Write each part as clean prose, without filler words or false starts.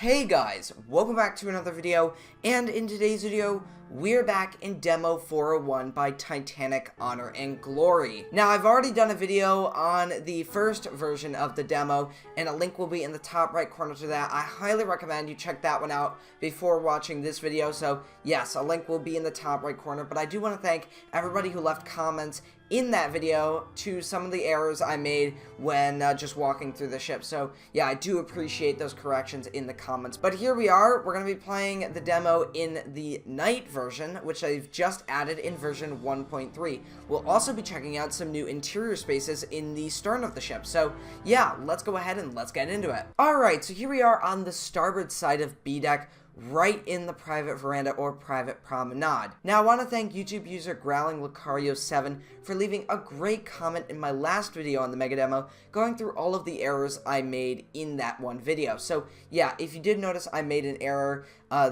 Hey guys, welcome back to another video, and in today's video, we're back in Demo 401 by Titanic Honor and Glory. Now, I've already done a video on the first version of the demo, and a link will be in the top right corner to that. I highly recommend you check that one out before watching this video, so yes, a link will be in the top right corner, but I do want to thank everybody who left comments in that video to some of the errors I made when just walking through the ship. So yeah, I do appreciate those corrections in the comments. But here we are, we're going to be playing the demo in the night version, which I've just added in version 1.3. We'll also be checking out some new interior spaces in the stern of the ship. So yeah, let's go ahead and let's get into it. Alright, so here we are on the starboard side of B deck, right in the private veranda or private promenade. Now, I want to thank YouTube user GrowlingLucario7 for leaving a great comment in my last video on the mega demo, going through all of the errors I made in that one video. So yeah, if you did notice I made an error,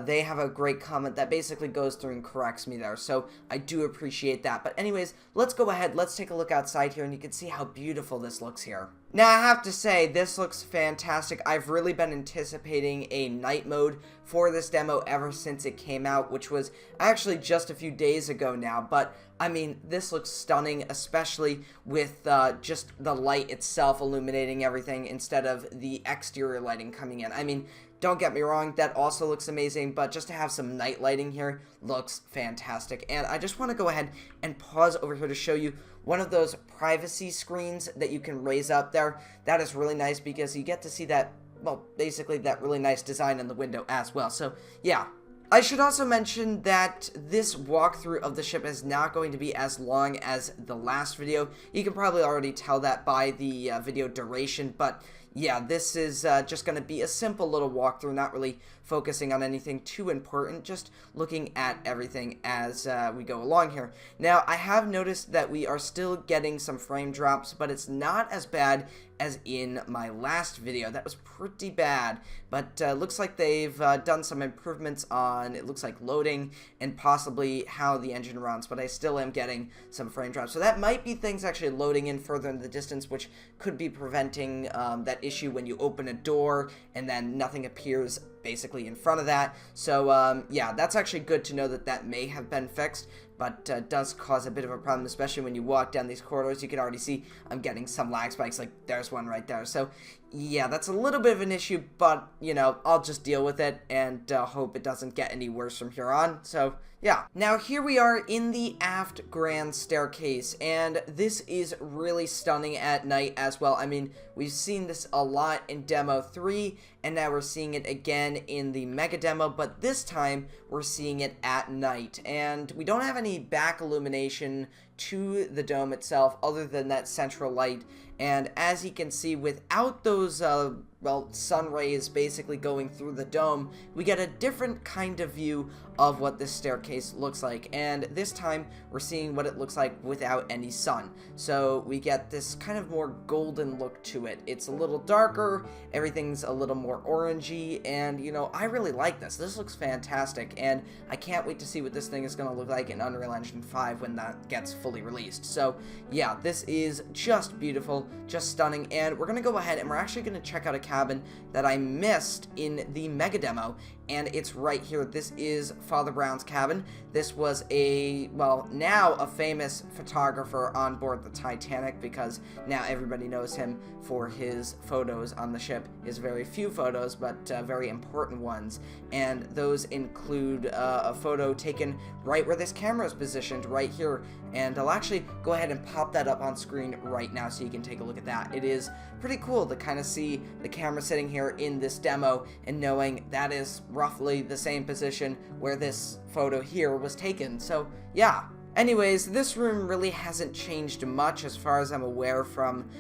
they have a great comment that basically goes through and corrects me there, so I do appreciate that. But anyways, let's go ahead, let's take a look outside here, and you can see how beautiful this looks here. Now, I have to say, this looks fantastic. I've really been anticipating a night mode for this demo ever since it came out, which was actually just a few days ago now, but I mean, this looks stunning, especially with just the light itself illuminating everything instead of the exterior lighting coming in. I mean, don't get me wrong, that also looks amazing, but just to have some night lighting here looks fantastic. And I just want to go ahead and pause over here to show you one of those privacy screens that you can raise up there. That is really nice because you get to see that, well, basically that really nice design in the window as well. So, yeah. I should also mention that this walkthrough of the ship is not going to be as long as the last video. You can probably already tell that by the video duration, but yeah, this is just going to be a simple little walkthrough, not really focusing on anything too important, just looking at everything as we go along here. Now, I have noticed that we are still getting some frame drops, but it's not as bad as in my last video. That was pretty bad, but looks like they've done some improvements on, it looks like, loading and possibly how the engine runs, but I still am getting some frame drops. So that might be things actually loading in further in the distance, which could be preventing that issue when you open a door and then nothing appears basically in front of that. So yeah, that's actually good to know that that may have been fixed, but does cause a bit of a problem, especially when you walk down these corridors. You can already see I'm getting some lag spikes, like there's one right there. So yeah, that's a little bit of an issue, but you know, I'll just deal with it and hope it doesn't get any worse from here on. So yeah, now here we are in the aft grand staircase, and this is really stunning at night as well. I mean, we've seen this a lot in Demo 3, and now we're seeing it again in the Mega Demo, but this time we're seeing it at night. And we don't have any back illumination to the dome itself other than that central light. And as you can see, without those, well, sun rays basically going through the dome, we get a different kind of view of what this staircase looks like. And this time, we're seeing what it looks like without any sun. So we get this kind of more golden look to it. It's a little darker, everything's a little more orangey, and, you know, I really like this. This looks fantastic, and I can't wait to see what this thing is going to look like in Unreal Engine 5 when that gets fully released. So, yeah, this is just beautiful, just stunning, and we're going to go ahead and we're actually going to check out a cabin that I missed in the Mega Demo, and it's right here. This is Father Brown's cabin. This was a, well, now a famous photographer on board the Titanic, because now everybody knows him for his photos on the ship. His very few photos, but very important ones, and those include a photo taken right where this camera is positioned, right here, and I'll actually go ahead and pop that up on screen right now so you can take a look at that. It is pretty cool to kind of see the camera sitting here in this demo and knowing that is roughly the same position where this photo here was taken. So yeah. Anyways, this room really hasn't changed much as far as I'm aware from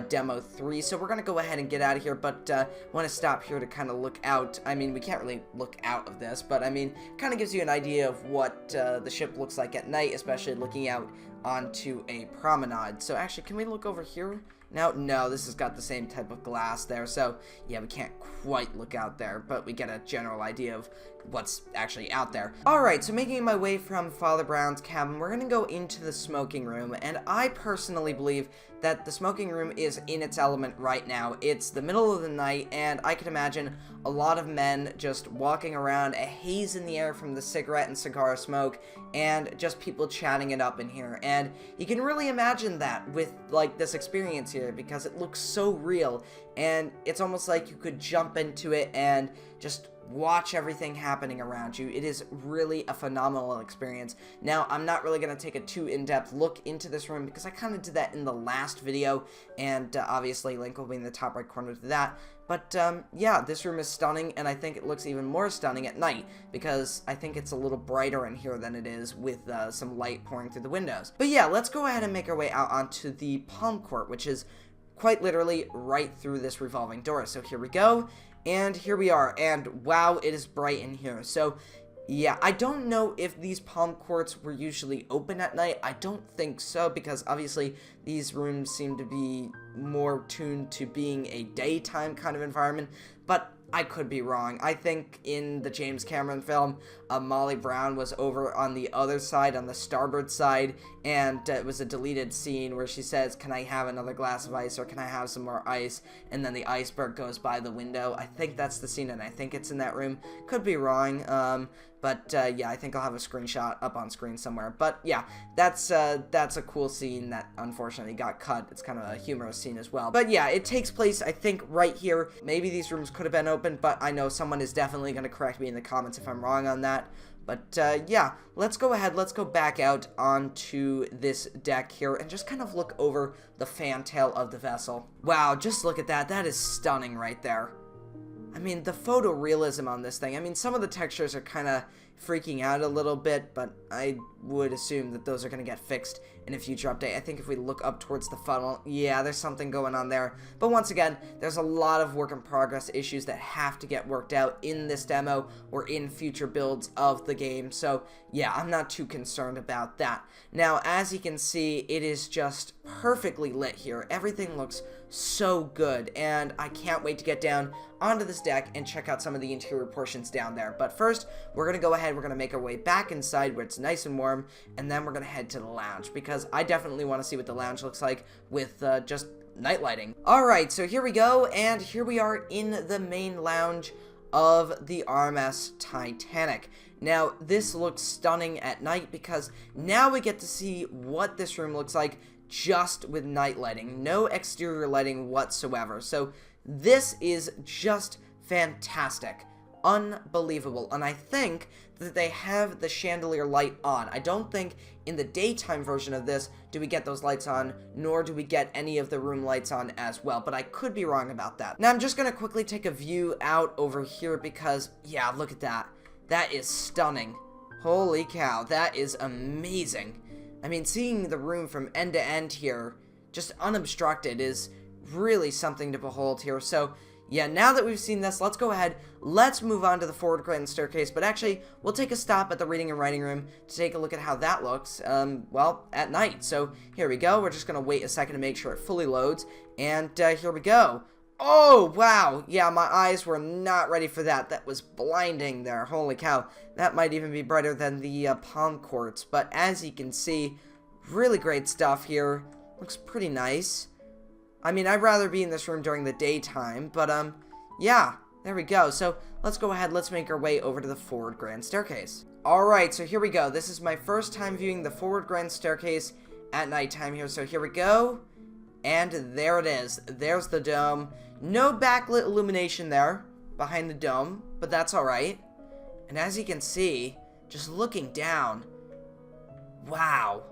Demo 3, so we're going to go ahead and get out of here, but want to stop here to kind of look out. I mean, we can't really look out of this, but I mean, kind of gives you an idea of what the ship looks like at night, especially looking out onto a promenade. So actually, can we look over here? No, this has got the same type of glass there, so yeah, we can't quite look out there, but we get a general idea of what's actually out there. Alright, so making my way from Father Brown's cabin, we're gonna go into the smoking room, and I personally believe that the smoking room is in its element right now. It's the middle of the night, and I can imagine a lot of men just walking around, a haze in the air from the cigarette and cigar smoke, and just people chatting it up in here. And you can really imagine that with, like, this experience here, because it looks so real, and it's almost like you could jump into it and just watch everything happening around you. It is really a phenomenal experience. Now, I'm not really going to take a too in-depth look into this room because I kind of did that in the last video, and obviously link will be in the top right corner to that. But yeah, this room is stunning, and I think it looks even more stunning at night because I think it's a little brighter in here than it is with some light pouring through the windows. But yeah, let's go ahead and make our way out onto the palm court, which is quite literally right through this revolving door. So here we go. And here we are, and wow, it is bright in here. So, yeah, I don't know if these palm courts were usually open at night. I don't think so, because obviously these rooms seem to be more tuned to being a daytime kind of environment, but I could be wrong. I think in the James Cameron film, Molly Brown was over on the other side, on the starboard side, and it was a deleted scene where she says, "Can I have another glass of ice," or "Can I have some more ice?" And then the iceberg goes by the window. I think that's the scene, and I think it's in that room. Could be wrong, but yeah, I think I'll have a screenshot up on screen somewhere. But yeah, that's a cool scene that unfortunately got cut. It's kind of a humorous scene as well. But yeah, it takes place, I think, right here. Maybe these rooms could have been open, but I know someone is definitely going to correct me in the comments if I'm wrong on that. But yeah, let's go ahead, let's go back out onto this deck here and just kind of look over the fantail of the vessel. Wow, just look at that. That is stunning right there. I mean, the photorealism on this thing, I mean, some of the textures are kind of freaking out a little bit, but I would assume that those are going to get fixed in a future update. I think if we look up towards the funnel, yeah, there's something going on there. But once again, there's a lot of work in progress issues that have to get worked out in this demo or in future builds of the game. So yeah, I'm not too concerned about that. Now, as you can see, it is just perfectly lit here. Everything looks so good, and I can't wait to get down onto this deck and check out some of the interior portions down there. But first, we're going to go ahead, we're going to make our way back inside where it's nice and warm, and then we're going to head to the lounge, because I definitely want to see what the lounge looks like with just night lighting. Alright, so here we go, and here we are in the main lounge of the RMS Titanic. Now, this looks stunning at night because now we get to see what this room looks like just with night lighting, no exterior lighting whatsoever. So this is just fantastic, unbelievable, and I think that they have the chandelier light on. I don't think in the daytime version of this do we get those lights on, nor do we get any of the room lights on as well, but I could be wrong about that. Now I'm just gonna quickly take a view out over here because, yeah, look at that. That is stunning. Holy cow, that is amazing. I mean, seeing the room from end to end here, just unobstructed, is really something to behold here. So, yeah, now that we've seen this, let's go ahead, let's move on to the forward grand staircase, but actually, we'll take a stop at the reading and writing room to take a look at how that looks, well, at night. So, here we go, we're just gonna wait a second to make sure it fully loads, and here we go. Oh, wow, yeah, my eyes were not ready for that. That was blinding there, holy cow. That might even be brighter than the palm courts, but as you can see, really great stuff here. Looks pretty nice. I mean, I'd rather be in this room during the daytime, but, yeah, there we go. So, let's go ahead, let's make our way over to the forward grand staircase. Alright, so here we go. This is my first time viewing the forward grand staircase at nighttime here, so here we go. And there it is. There's the dome. No backlit illumination there behind the dome, but that's alright. And as you can see, just looking down, wow.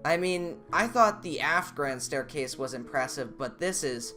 I mean, I thought the aft grand staircase was impressive, but this is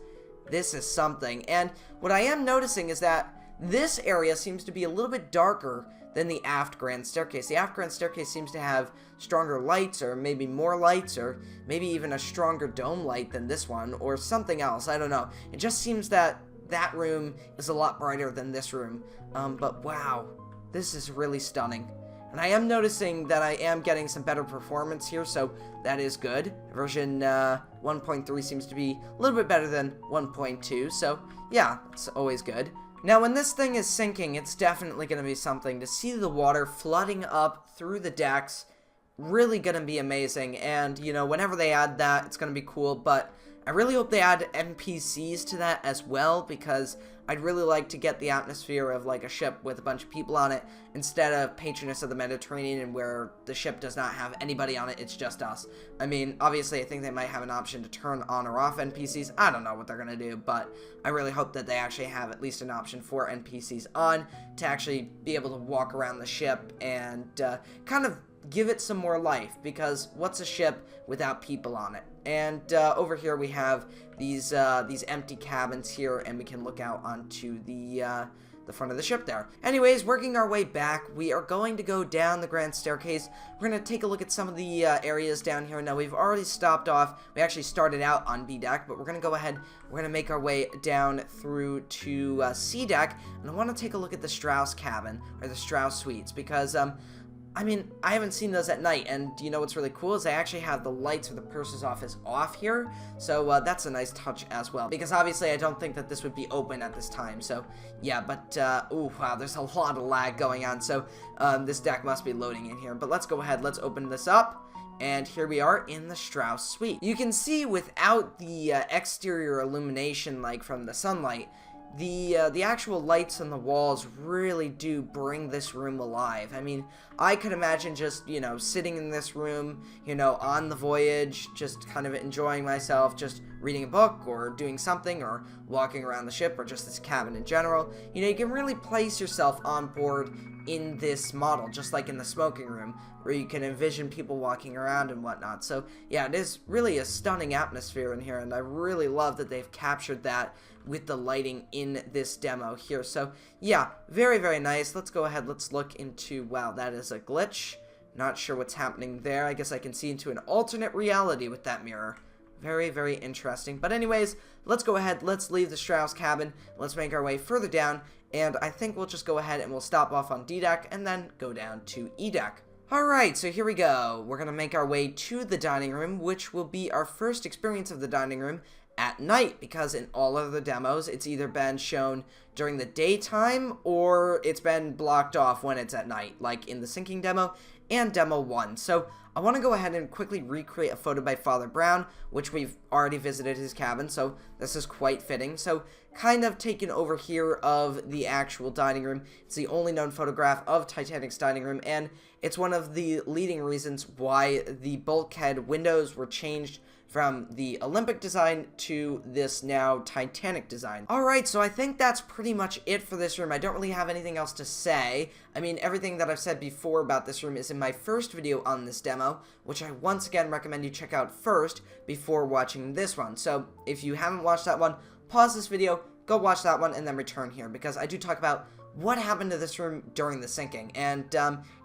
something. And what I am noticing is that this area seems to be a little bit darker than the aft grand staircase. The aft grand staircase seems to have stronger lights, or maybe more lights, or maybe even a stronger dome light than this one, or something else. I don't know. It just seems that that room is a lot brighter than this room. But wow, this is really stunning. And I am noticing that I am getting some better performance here, so that is good. Version 1.3 seems to be a little bit better than 1.2, so yeah, it's always good. Now, when this thing is sinking, it's definitely going to be something. To see the water flooding up through the decks, really going to be amazing. And, you know, whenever they add that, it's going to be cool. But I really hope they add NPCs to that as well, because I'd really like to get the atmosphere of like a ship with a bunch of people on it instead of Patroness of the Mediterranean, where the ship does not have anybody on it, it's just us. I mean, obviously I think they might have an option to turn on or off NPCs. I don't know what they're gonna do, but I really hope that they actually have at least an option for NPCs on to actually be able to walk around the ship and kind of give it some more life, because what's a ship without people on it? And over here we have these empty cabins here, and we can look out onto the front of the ship there. Anyways, working our way back, we are going to go down the grand staircase. We're going to take a look at some of the areas down here. Now, we've already stopped off. We actually started out on B deck, but we're going to go ahead. We're going to make our way down through to C deck, and I want to take a look at the Straus cabin, or the Straus suites, because I mean, I haven't seen those at night, and you know what's really cool is they actually have the lights for the purser's office off here, so that's a nice touch as well, because obviously I don't think that this would be open at this time, so yeah, but, ooh, wow, there's a lot of lag going on, so this deck must be loading in here, but let's go ahead, let's open this up. And here we are in the Straus suite. You can see without the exterior illumination, like from the sunlight, the actual lights on the walls really do bring this room alive. I mean, I could imagine just, you know, sitting in this room, you know, on the voyage, just kind of enjoying myself, just reading a book or doing something or walking around the ship or just this cabin in general. You know, you can really place yourself on board in this model, just like in the smoking room, where you can envision people walking around and whatnot. So yeah, it is really a stunning atmosphere in here, and I really love that they've captured that with the lighting in this demo here. So yeah, very, very nice. Let's go ahead, let's look into, wow, that is a glitch. Not sure what's happening there. I guess I can see into an alternate reality with that mirror. Very, very interesting. But anyways, let's go ahead, let's leave the Straus cabin, let's make our way further down, and I think we'll just go ahead and we'll stop off on D deck and then go down to E deck. Alright, so here we go. We're going to make our way to the dining room, which will be our first experience of the dining room at night, because in all of the demos, it's either been shown during the daytime or it's been blocked off when it's at night, like in the sinking demo and demo 1. So I want to go ahead and quickly recreate a photo by Father Brown, which we've already visited his cabin, so this is quite fitting. So kind of taken over here of the actual dining room. It's the only known photograph of Titanic's dining room, and it's one of the leading reasons why the bulkhead windows were changed from the Olympic design to this now Titanic design. Alright, so I think that's pretty much it for this room. I don't really have anything else to say. I mean, everything that I've said before about this room is in my first video on this demo, which I once again recommend you check out first before watching this one. So if you haven't watched that one, pause this video, go watch that one, and then return here, because I do talk about what happened to this room during the sinking, and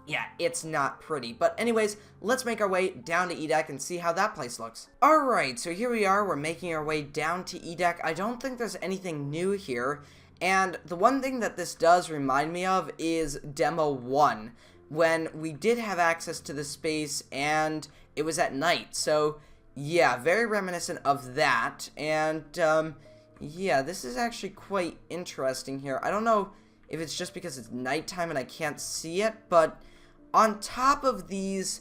yeah, it's not pretty. But anyways, let's make our way down to E deck and see how that place looks. Alright, so here we are, we're making our way down to E deck. I don't think there's anything new here, and the one thing that this does remind me of is Demo 1, when we did have access to the space and it was at night. So yeah, very reminiscent of that, and yeah, this is actually quite interesting here. I don't know if it's just because it's nighttime and I can't see it, but on top of these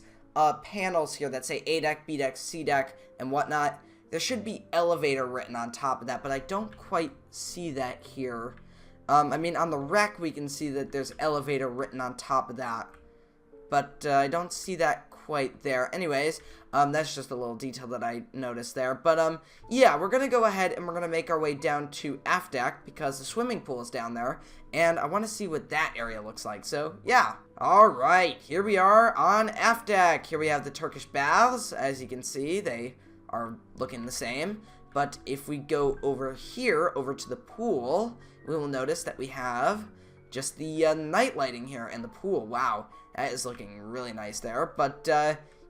panels here that say A deck, B deck, C deck, and whatnot, there should be elevator written on top of that, but I don't quite see that here. I mean, on the wreck we can see that there's elevator written on top of that, but I don't see that quite there. Anyways, that's just a little detail that I noticed there. But yeah, we're gonna go ahead and we're gonna make our way down to aft deck, because the swimming pool is down there, and I want to see what that area looks like. So yeah, all right, here we are on aft deck. Here we have the Turkish baths. As you can see, they are looking the same. But if we go over here, over to the pool, we will notice that we have just the night lighting here and the pool. Wow, that is looking really nice there. But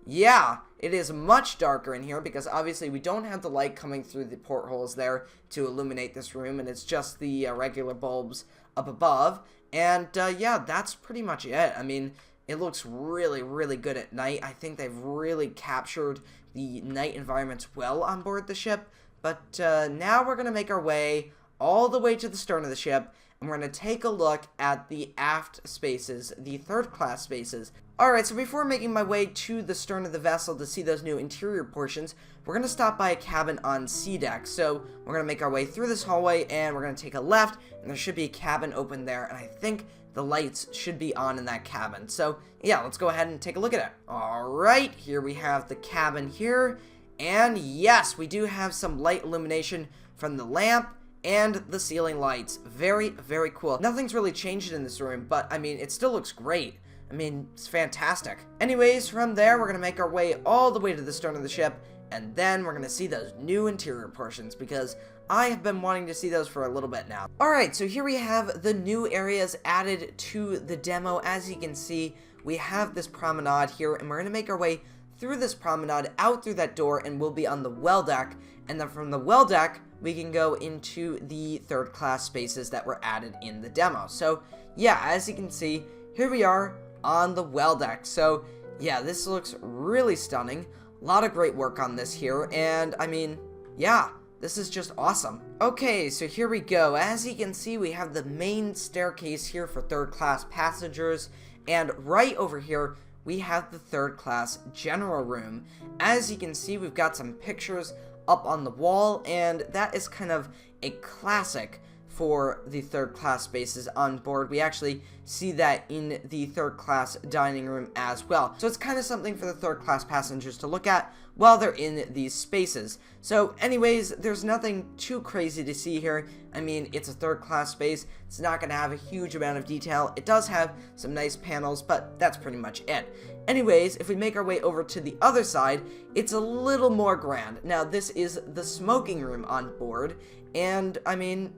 yeah, it is much darker in here, because obviously we don't have the light coming through the portholes there to illuminate this room, and it's just the regular bulbs up above. And yeah, that's pretty much it. I mean, it looks really, really good at night. I think they've really captured the night environments well on board the ship. But now we're going to make our way all the way to the stern of the ship, and we're going to take a look at the aft spaces, the third class spaces. Alright, so before making my way to the stern of the vessel to see those new interior portions, we're going to stop by a cabin on sea deck. So we're going to make our way through this hallway, and we're going to take a left, and there should be a cabin open there, and I think the lights should be on in that cabin. So yeah, let's go ahead and take a look at it. Alright, here we have the cabin here, and yes, we do have some light illumination from the lamp and the ceiling lights. Very, very cool. Nothing's really changed in this room, but I mean, it still looks great. I mean, it's fantastic. Anyways, from there, we're going to make our way all the way to the stern of the ship, and then we're going to see those new interior portions, because I have been wanting to see those for a little bit now. Alright, so here we have the new areas added to the demo. As you can see, we have this promenade here, and we're going to make our way through this promenade, out through that door, and we'll be on the well deck, and then from the well deck, we can go into the third class spaces that were added in the demo. So, yeah, as you can see, here we are on the well deck. So yeah, this looks really stunning. A lot of great work on this here, and I mean, yeah, this is just awesome. Okay, so here we go. As you can see, we have the main staircase here for third class passengers, and right over here we have the third class general room. As you can see, we've got some pictures up on the wall, and that is kind of a classic for the third class spaces on board. We actually see that in the third class dining room as well. So it's kind of something for the third class passengers to look at while they're in these spaces. So anyways, there's nothing too crazy to see here. I mean, it's a third class space. It's not going to have a huge amount of detail. It does have some nice panels, but that's pretty much it. Anyways, if we make our way over to the other side, it's a little more grand. Now, this is the smoking room on board, and I mean,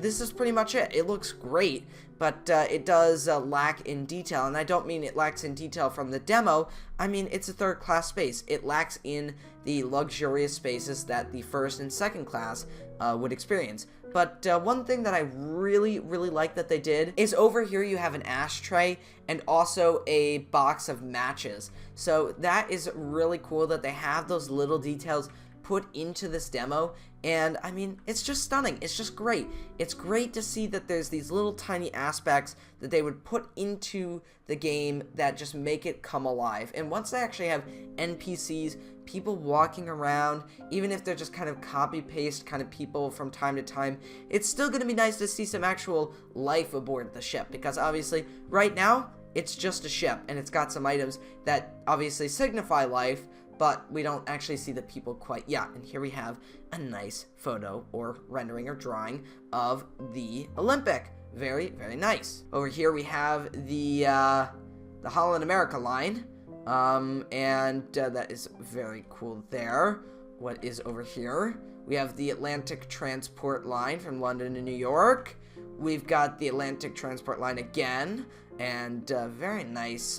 this is pretty much it. It looks great, but it does lack in detail, and I don't mean it lacks in detail from the demo. I mean, it's a third class space. It lacks in the luxurious spaces that the first and second class would experience. But one thing that I really like that they did is over here you have an ashtray and also a box of matches. So that is really cool that they have those little details put into this demo, and I mean, it's just stunning. It's just great. It's great to see that there's these little tiny aspects that they would put into the game that just make it come alive. And once they actually have NPCs, people walking around, even if they're just kind of copy-paste kind of people from time to time, it's still going to be nice to see some actual life aboard the ship, because obviously right now it's just a ship, and it's got some items that obviously signify life, but we don't actually see the people quite yet. And here we have a nice photo or rendering or drawing of the Olympic. Very nice. Over here we have the Holland America line, and that is very cool there. What is over here? We have the Atlantic Transport Line from London to New York. We've got the Atlantic Transport Line again, and very nice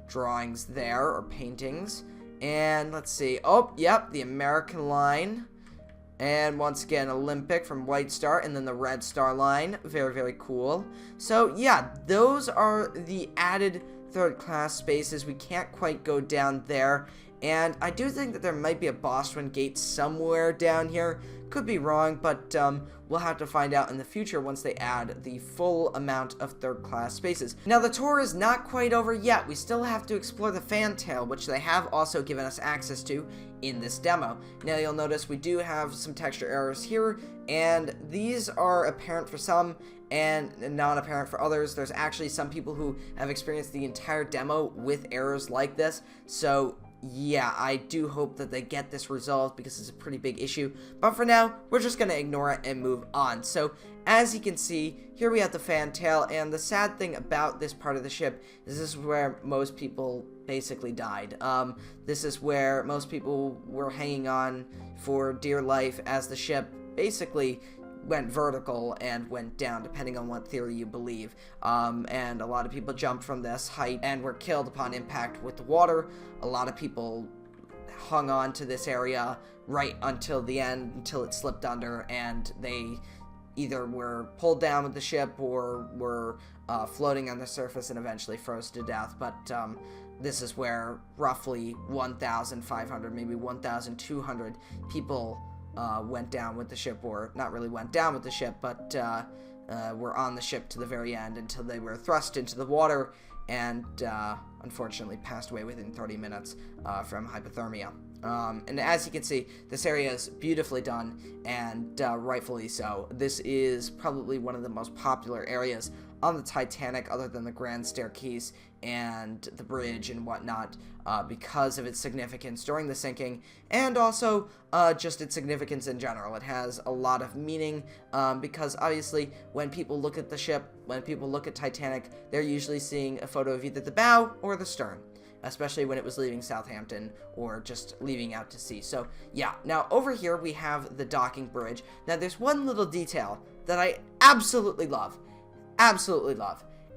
drawings there, or paintings. And let's see. Oh, yep, the American line. And once again, Olympic from White Star, and then the Red Star line. Very cool. So, yeah, those are the added third class spaces. We can't quite go down there. And I do think that there might be a Boston gate somewhere down here. Could be wrong, but we'll have to find out in the future once they add the full amount of third class spaces. Now, the tour is not quite over yet. We still have to explore the fantail, which they have also given us access to in this demo. Now, you'll notice we do have some texture errors here, and these are apparent for some and not apparent for others. There's actually some people who have experienced the entire demo with errors like this, so yeah, I do hope that they get this resolved, because it's a pretty big issue. But for now, we're just going to ignore it and move on. So, as you can see, here we have the fantail, and the sad thing about this part of the ship is this is where most people basically died. This is where most people were hanging on for dear life as the ship basically went vertical and went down, depending on what theory you believe. And a lot of people jumped from this height and were killed upon impact with the water. A lot of people hung on to this area right until the end, until it slipped under, and they either were pulled down with the ship or were floating on the surface and eventually froze to death. But this is where roughly 1,500, maybe 1,200 people went down with the ship, or not really went down with the ship, but were on the ship to the very end until they were thrust into the water and unfortunately passed away within 30 minutes from hypothermia. And as you can see, this area is beautifully done, and rightfully so. This is probably one of the most popular areas on the Titanic, other than the Grand Staircase and the bridge and whatnot, because of its significance during the sinking, and also just its significance in general. It has a lot of meaning, because obviously when people look at the ship, when people look at Titanic, they're usually seeing a photo of either the bow or the stern, especially when it was leaving Southampton or just leaving out to sea. So yeah, now over here we have the docking bridge. Now there's one little detail that I absolutely love,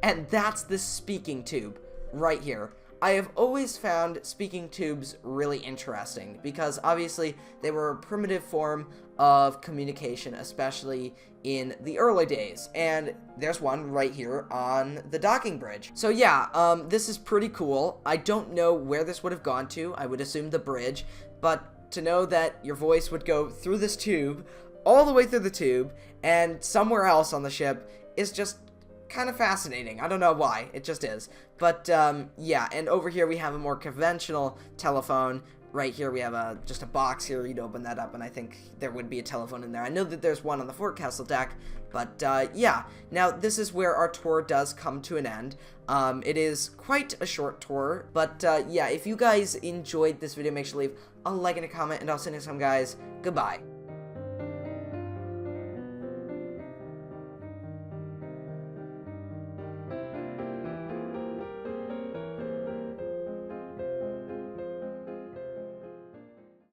and that's this speaking tube right here. I have always found speaking tubes really interesting because obviously they were a primitive form of communication, especially in the early days, and there's one right here on the docking bridge. So yeah, this is pretty cool. I don't know where this would have gone to. I would assume the bridge, but to know that your voice would go through this tube, all the way through the tube, and somewhere else on the ship is just kind of fascinating. I don't know why, it just is. But yeah, and over here we have a more conventional telephone. Right here we have just a box here. You'd open that up and I think there would be a telephone in there. I know that there's one on the forecastle deck, but yeah. Now this is where our tour does come to an end. It is quite a short tour, but yeah, if you guys enjoyed this video, make sure to leave a like and a comment, and I'll see you next time, guys. Goodbye.